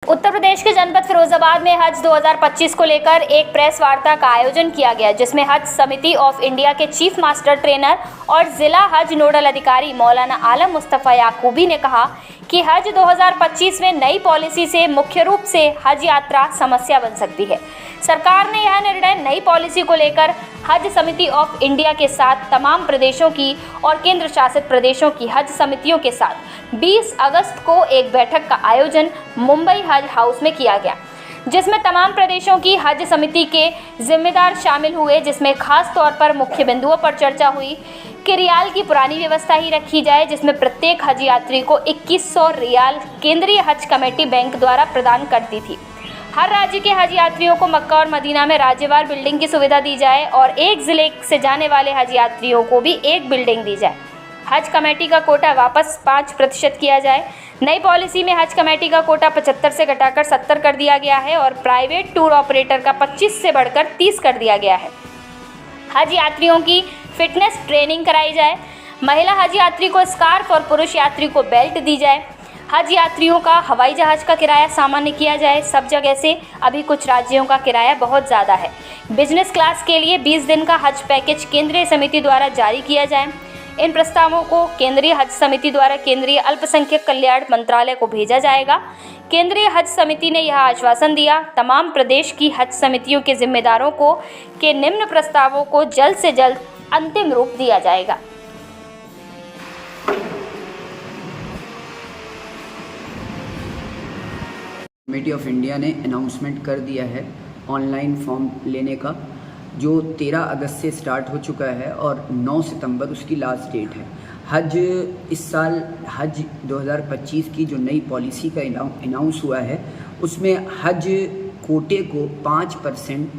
उत्तर प्रदेश के जनपद फिरोजाबाद में हज 2025 को लेकर एक प्रेस वार्ता का आयोजन किया गया, जिसमें हज समिति ऑफ इंडिया के चीफ मास्टर ट्रेनर और जिला हज नोडल अधिकारी मौलाना आलम मुस्तफ़ा याकूबी ने कहा कि हज 2025 में नई पॉलिसी से मुख्य रूप से हज यात्रा समस्या बन सकती है। सरकार ने यह निर्णय नई पॉलिसी को लेकर हज समिति ऑफ इंडिया के साथ तमाम प्रदेशों की और केंद्र शासित प्रदेशों की हज समितियों के साथ 20 अगस्त को एक बैठक का आयोजन मुंबई हज हाउस में किया गया, जिसमें तमाम प्रदेशों की हज समिति के जिम्मेदार शामिल हुए, जिसमें खास तौर पर मुख्य बिंदुओं पर चर्चा हुई कि रियाल की पुरानी व्यवस्था ही रखी जाए, जिसमें प्रत्येक हज यात्री को 2100 रियाल केंद्रीय हज कमेटी बैंक द्वारा प्रदान करती थी। हर राज्य के हज यात्रियों को मक्का और मदीना में राज्यवार बिल्डिंग की सुविधा दी जाए और एक ज़िले से जाने वाले हज यात्रियों को भी एक बिल्डिंग दी जाए। हज कमेटी का कोटा वापस 5% किया जाए। नई पॉलिसी में हज कमेटी का कोटा 75 से घटाकर 70 कर दिया गया है और प्राइवेट टूर ऑपरेटर का 25 से बढ़कर 30 कर दिया गया है। हज यात्रियों की फिटनेस ट्रेनिंग कराई जाए। महिला हज यात्री को स्कार्फ और पुरुष यात्री को बेल्ट दी जाए। हज यात्रियों का हवाई जहाज़ का किराया सामान्य किया जाए। सब जगह से अभी कुछ राज्यों का किराया बहुत ज़्यादा है। बिजनेस क्लास के लिए 20 दिन का हज पैकेज केंद्रीय समिति द्वारा जारी किया जाए। इन प्रस्तावों को केंद्रीय हज समिति द्वारा केंद्रीय अल्पसंख्यक कल्याण मंत्रालय को भेजा जाएगा। केंद्रीय हज समिति ने यह आश्वासन दिया, तमाम प्रदेश की हज समितियों के जिम्मेदारों को के निम्न प्रस्तावों को जल्द से जल्द अंतिम रूप दिया जाएगा। कमेटी ऑफ इंडिया ने अनाउंसमेंट कर दिया है ऑनलाइन फॉर्म लेने का, जो 13 अगस्त से स्टार्ट हो चुका है और 9 सितंबर उसकी लास्ट डेट है। हज इस साल हज 2025 की जो नई पॉलिसी का अनाउंस हुआ है, उसमें हज कोटे को 5%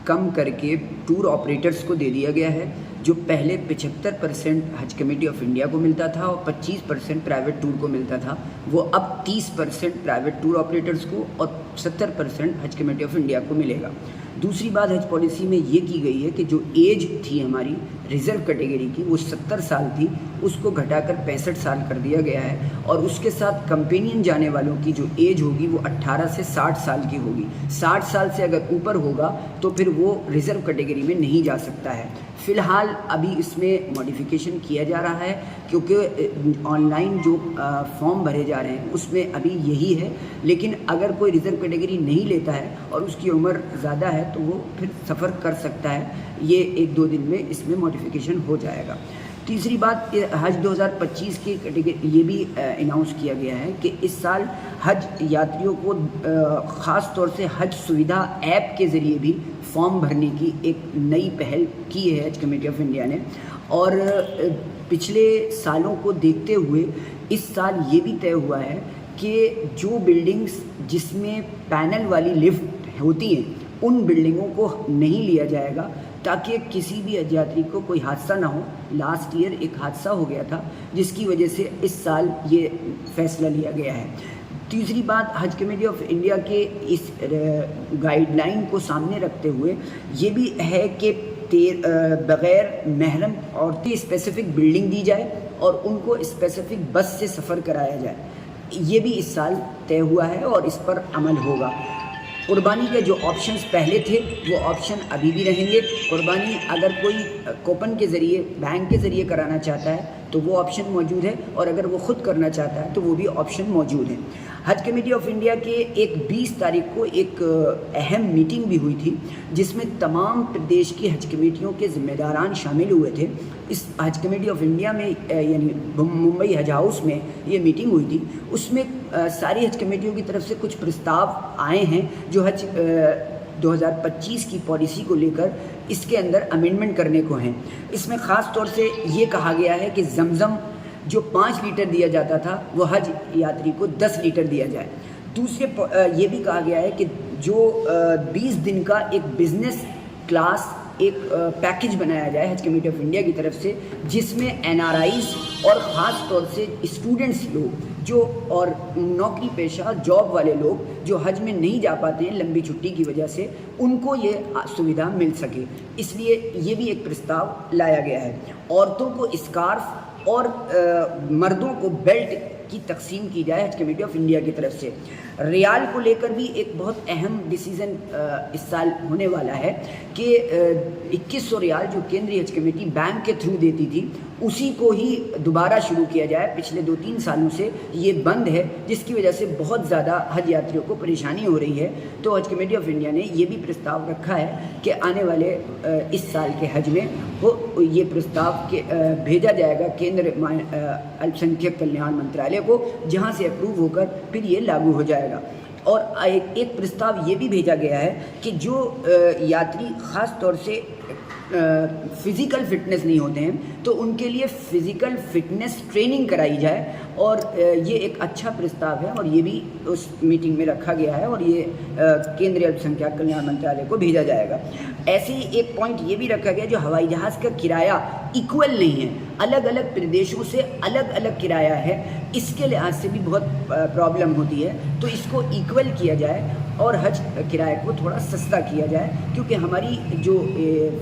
कम करके टूर ऑपरेटर्स को दे दिया गया है। जो पहले 75% हज कमेटी ऑफ इंडिया को मिलता था और 25% प्राइवेट टूर को मिलता था, वो अब 30% प्राइवेट टूर ऑपरेटर्स को और 70% हज कमेटी ऑफ इंडिया को मिलेगा। दूसरी बात हज पॉलिसी में ये की गई है कि जो एज थी हमारी रिज़र्व कैटेगरी की, वो 70 साल थी, उसको घटाकर 65 साल कर दिया गया है और उसके साथ कंपेनियन जाने वालों की जो एज होगी वो 18 से 60 साल की होगी। 60 साल से अगर ऊपर होगा तो फिर वो रिज़र्व कैटेगरी में नहीं जा सकता है। फ़िलहाल अभी इसमें मॉडिफिकेशन किया जा रहा है, क्योंकि ऑनलाइन जो फॉर्म भरे जा रहे हैं उसमें अभी यही है, लेकिन अगर कोई रिज़र्व कैटेगरी नहीं लेता है और उसकी उम्र ज़्यादा है तो वो फिर सफ़र कर सकता है। ये 1-2 दिन में इसमें मॉडिफिकेशन हो जाएगा। तीसरी बात, हज 2025 की कैटेगरी ये भी अनाउंस किया गया है कि इस साल हज यात्रियों को ख़ास तौर से हज सुविधा ऐप के ज़रिए भी फॉर्म भरने की एक नई पहल की है हज कमेटी ऑफ इंडिया ने। और पिछले सालों को देखते हुए इस साल ये भी तय हुआ है कि जो बिल्डिंग्स जिसमें पैनल वाली लिफ्ट होती हैं उन बिल्डिंगों को नहीं लिया जाएगा, ताकि किसी भी हज यात्री को कोई हादसा ना हो। लास्ट ईयर एक हादसा हो गया था, जिसकी वजह से इस साल ये फैसला लिया गया है। तीसरी बात, हज कमेटी ऑफ इंडिया के इस गाइडलाइन को सामने रखते हुए ये भी है कि बग़ैर महरम औरतें स्पेसिफ़िक बिल्डिंग दी जाए और उनको स्पेसिफ़िक बस से सफ़र कराया जाए। ये भी इस साल तय हुआ है और इस पर अमल होगा। कुर्बानी के जो ऑप्शंस पहले थे वो ऑप्शन अभी भी रहेंगे। कुर्बानी अगर कोई कूपन के ज़रिए, बैंक के ज़रिए कराना चाहता है तो वो ऑप्शन मौजूद है, और अगर वो ख़ुद करना चाहता है तो वो भी ऑप्शन मौजूद है। हज कमेटी ऑफ इंडिया के एक 20 तारीख को एक अहम मीटिंग भी हुई थी, जिसमें तमाम प्रदेश की हज कमेटियों के ज़िम्मेदारान शामिल हुए थे। इस हज कमेटी ऑफ इंडिया में यानी मुंबई हज हाउस में ये मीटिंग हुई थी। उसमें सारी हज कमेटियों की तरफ से कुछ प्रस्ताव आए हैं जो हज 2025 की पॉलिसी को लेकर इसके अंदर अमेंडमेंट करने को हैं। इसमें ख़ास तौर से ये कहा गया है कि ज़मज़म जो 5 लीटर दिया जाता था वो हज यात्री को 10 लीटर दिया जाए। दूसरे ये भी कहा गया है कि जो 20 दिन का एक बिज़नेस क्लास एक पैकेज बनाया जाए हज कमेटी ऑफ इंडिया की तरफ से, जिसमें NRIs और ख़ास तौर से स्टूडेंट्स लोग जो और नौकरी पेशा जॉब वाले लोग जो हज में नहीं जा पाते हैं लंबी छुट्टी की वजह से, उनको ये सुविधा मिल सके। इसलिए ये भी एक प्रस्ताव लाया गया है। औरतों को स्कार्फ और मर्दों को बेल्ट की तकसीम की जाए हज कमेटी ऑफ इंडिया की तरफ से। रियाल को लेकर भी एक बहुत अहम डिसीज़न इस साल होने वाला है कि 2100 रियाल जो केंद्रीय हज कमेटी बैंक के थ्रू देती थी उसी को ही दोबारा शुरू किया जाए। पिछले 2-3 सालों से ये बंद है, जिसकी वजह से बहुत ज़्यादा हज यात्रियों को परेशानी हो रही है। तो हज कमेटी ऑफ इंडिया ने ये भी प्रस्ताव रखा है कि आने वाले इस साल के हज में ये प्रस्ताव भेजा जाएगा केंद्र अल्पसंख्यक कल्याण मंत्रालय को, जहाँ से अप्रूव होकर फिर ये लागू हो जाएगा। और एक प्रस्ताव ये भी भेजा गया है कि जो यात्री ख़ास तौर से फ़िज़िकल फ़िटनेस नहीं होते हैं तो उनके लिए फ़िज़िकल फ़िटनेस ट्रेनिंग कराई जाए। और ये एक अच्छा प्रस्ताव है और ये भी उस मीटिंग में रखा गया है और ये केंद्रीय अल्पसंख्यक कल्याण मंत्रालय को भेजा जाएगा। ऐसे ही एक पॉइंट ये भी रखा गया जो हवाई जहाज़ का किराया इक्वल नहीं है, अलग अलग प्रदेशों से अलग अलग किराया है, इसके लिहाज से भी बहुत प्रॉब्लम होती है। तो इसको इक्वल किया जाए और हज किराए को थोड़ा सस्ता किया जाए, क्योंकि हमारी जो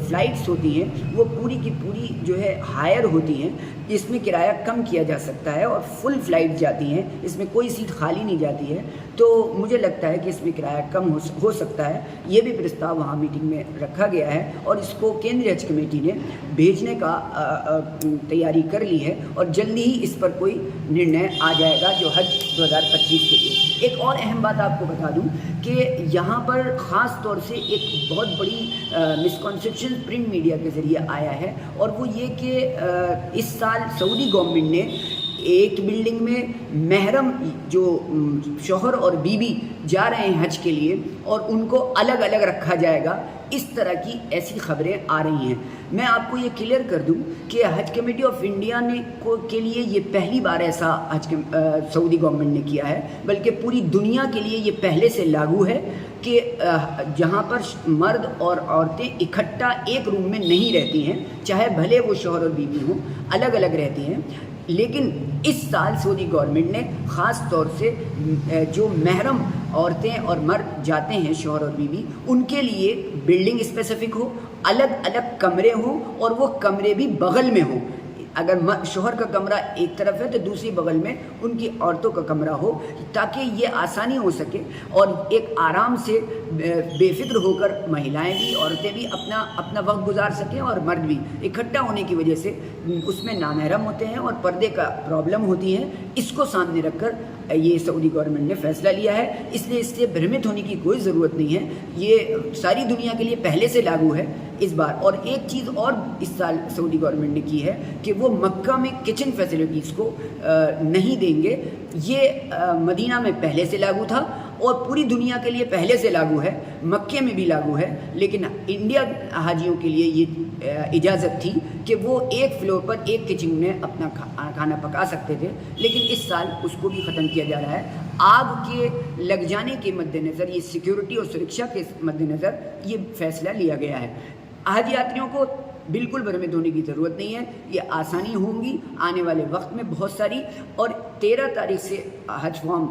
फ़्लाइट्स होती हैं वो पूरी की पूरी जो है हायर होती हैं, इसमें किराया कम किया जा सकता है और फुल फ़्लाइट जाती हैं, इसमें कोई सीट खाली नहीं जाती है। तो मुझे लगता है कि इसमें किराया कम हो सकता है। ये भी प्रस्ताव वहाँ मीटिंग में रखा गया है और इसको केंद्रीय हज कमेटी ने भेजने का तैयारी कर ली है और जल्दी ही इस पर कोई निर्णय आ जाएगा जो हज 2025 के लिए। एक और अहम बात आपको बता दूं कि यहाँ पर ख़ास तौर से एक बहुत बड़ी मिसकॉन्सेप्शन प्रिंट मीडिया के ज़रिए आया है और वो ये कि इस साल सऊदी गवर्नमेंट ने एक बिल्डिंग में महरम जो शौहर और बीवी जा रहे हैं हज के लिए और उनको अलग अलग रखा जाएगा, इस तरह की ऐसी खबरें आ रही हैं। मैं आपको ये क्लियर कर दूं कि हज कमेटी ऑफ इंडिया ने के लिए ये पहली बार ऐसा सऊदी गवर्नमेंट ने किया है, बल्कि पूरी दुनिया के लिए ये पहले से लागू है कि जहाँ पर मर्द और औरतें इकट्ठा एक रूम में नहीं रहती हैं, चाहे भले वो शौहर और बीवी हों, अलग अलग रहती हैं। लेकिन इस साल सऊदी गवर्नमेंट ने ख़ास तौर से जो महरम औरतें और मर्द जाते हैं शौहर और बीवी, उनके लिए बिल्डिंग स्पेसिफिक हो, अलग अलग कमरे हों और वो कमरे भी बगल में हों। अगर शौहर का कमरा एक तरफ है तो दूसरी बगल में उनकी औरतों का कमरा हो, ताकि ये आसानी हो सके और एक आराम से बेफिक्र होकर महिलाएं भी औरतें भी अपना वक्त गुजार सकें और मर्द भी। इकट्ठा होने की वजह से उसमें नामहरम होते हैं और पर्दे का प्रॉब्लम होती है। इसको सामने रखकर ये सऊदी गवर्नमेंट ने फैसला लिया है, इसलिए इससे भ्रमित होने की कोई ज़रूरत नहीं है। ये सारी दुनिया के लिए पहले से लागू है इस बार। और एक चीज़ और इस साल सऊदी गवर्नमेंट ने की है कि वो मक्का में किचन फैसिलिटीज़ को नहीं देंगे। ये मदीना में पहले से लागू था और पूरी दुनिया के लिए पहले से लागू है, मक्के में भी लागू है, लेकिन इंडिया हाजियों के लिए ये इजाज़त थी कि वो एक फ्लोर पर एक किचन में अपना खाना पका सकते थे, लेकिन इस साल उसको भी ख़त्म किया जा रहा है। आग के लग जाने के मद्देनज़र, ये सिक्योरिटी और सुरक्षा के मद्देनज़र ये फैसला लिया गया है। हज यात्रियों को बिल्कुल भ्रमित होने की ज़रूरत नहीं है, ये आसानी होंगी आने वाले वक्त में बहुत सारी। और 13 तारीख से हज फॉर्म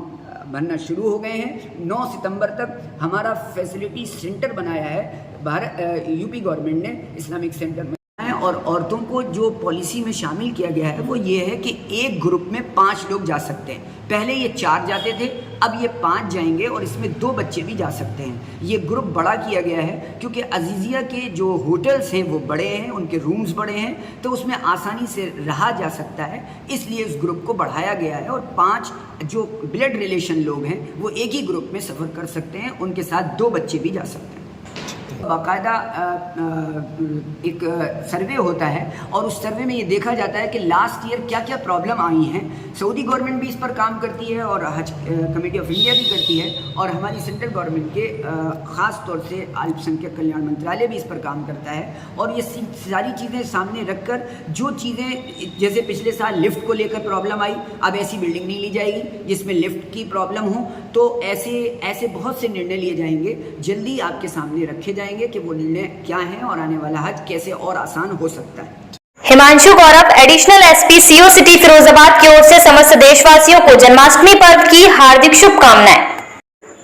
भरना शुरू हो गए हैं। 9 सितंबर तक हमारा फैसिलिटी सेंटर बनाया है यूपी गवर्नमेंट ने, इस्लामिक सेंटर में। और औरतों को जो पॉलिसी में शामिल किया गया है वो ये है कि एक ग्रुप में 5 लोग जा सकते हैं। पहले ये 4 जाते थे, अब ये 5 जाएंगे और इसमें 2 बच्चे भी जा सकते हैं। ये ग्रुप बड़ा किया गया है क्योंकि अजीज़िया के जो होटल्स हैं वो बड़े हैं, उनके रूम्स बड़े हैं, तो उसमें आसानी से रहा जा सकता है, इसलिए इस ग्रुप को बढ़ाया गया है। और 5 जो ब्लड रिलेशन लोग हैं वो एक ही ग्रुप में सफ़र कर सकते हैं, उनके साथ 2 बच्चे भी जा सकते हैं। बाकायदा एक सर्वे होता है और उस सर्वे में ये देखा जाता है कि लास्ट ईयर क्या क्या प्रॉब्लम आई हैं। सऊदी गवर्नमेंट भी इस पर काम करती है और हज कमेटी ऑफ इंडिया भी करती है और हमारी सेंट्रल गवर्नमेंट के ख़ास तौर से अल्पसंख्यक कल्याण मंत्रालय भी इस पर काम करता है। और ये सारी चीज़ें सामने रखकर जो चीज़ें, जैसे पिछले साल लिफ्ट को लेकर प्रॉब्लम आई, अब ऐसी बिल्डिंग नहीं ली जाएगी जिसमें लिफ्ट की प्रॉब्लम हो। तो ऐसे बहुत से निर्णय लिए जाएंगे, जल्दी आपके सामने रखे जाएंगे कि वो निर्णय क्या है और आने वाला हज कैसे और आसान हो सकता है। Himanshu Gaurav, additional SP CO city Firozabad की ओर से समस्त देशवासियों को जन्माष्टमी पर्व की हार्दिक शुभकामनाएं।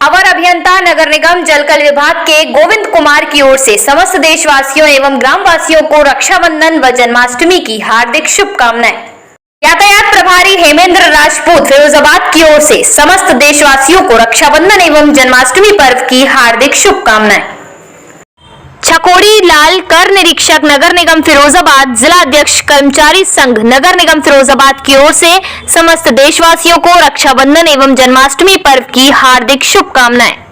अवर अभियंता नगर निगम जलकल विभाग के गोविंद कुमार की ओर से समस्त देशवासियों एवं ग्रामवासियों को रक्षाबंधन व जन्माष्टमी की हार्दिक शुभकामनाएं। यातायात प्रभारी हेमेंद्र राजपूत फिरोजाबाद की ओर से समस्त देशवासियों को रक्षाबंधन एवं जन्माष्टमी पर्व की हार्दिक शुभकामनाएं। छकोड़ी लाल कर निरीक्षक नगर निगम फिरोजाबाद, जिला अध्यक्ष कर्मचारी संघ नगर निगम फिरोजाबाद की ओर से समस्त देशवासियों को रक्षाबंधन एवं जन्माष्टमी पर्व की हार्दिक शुभकामनाएं।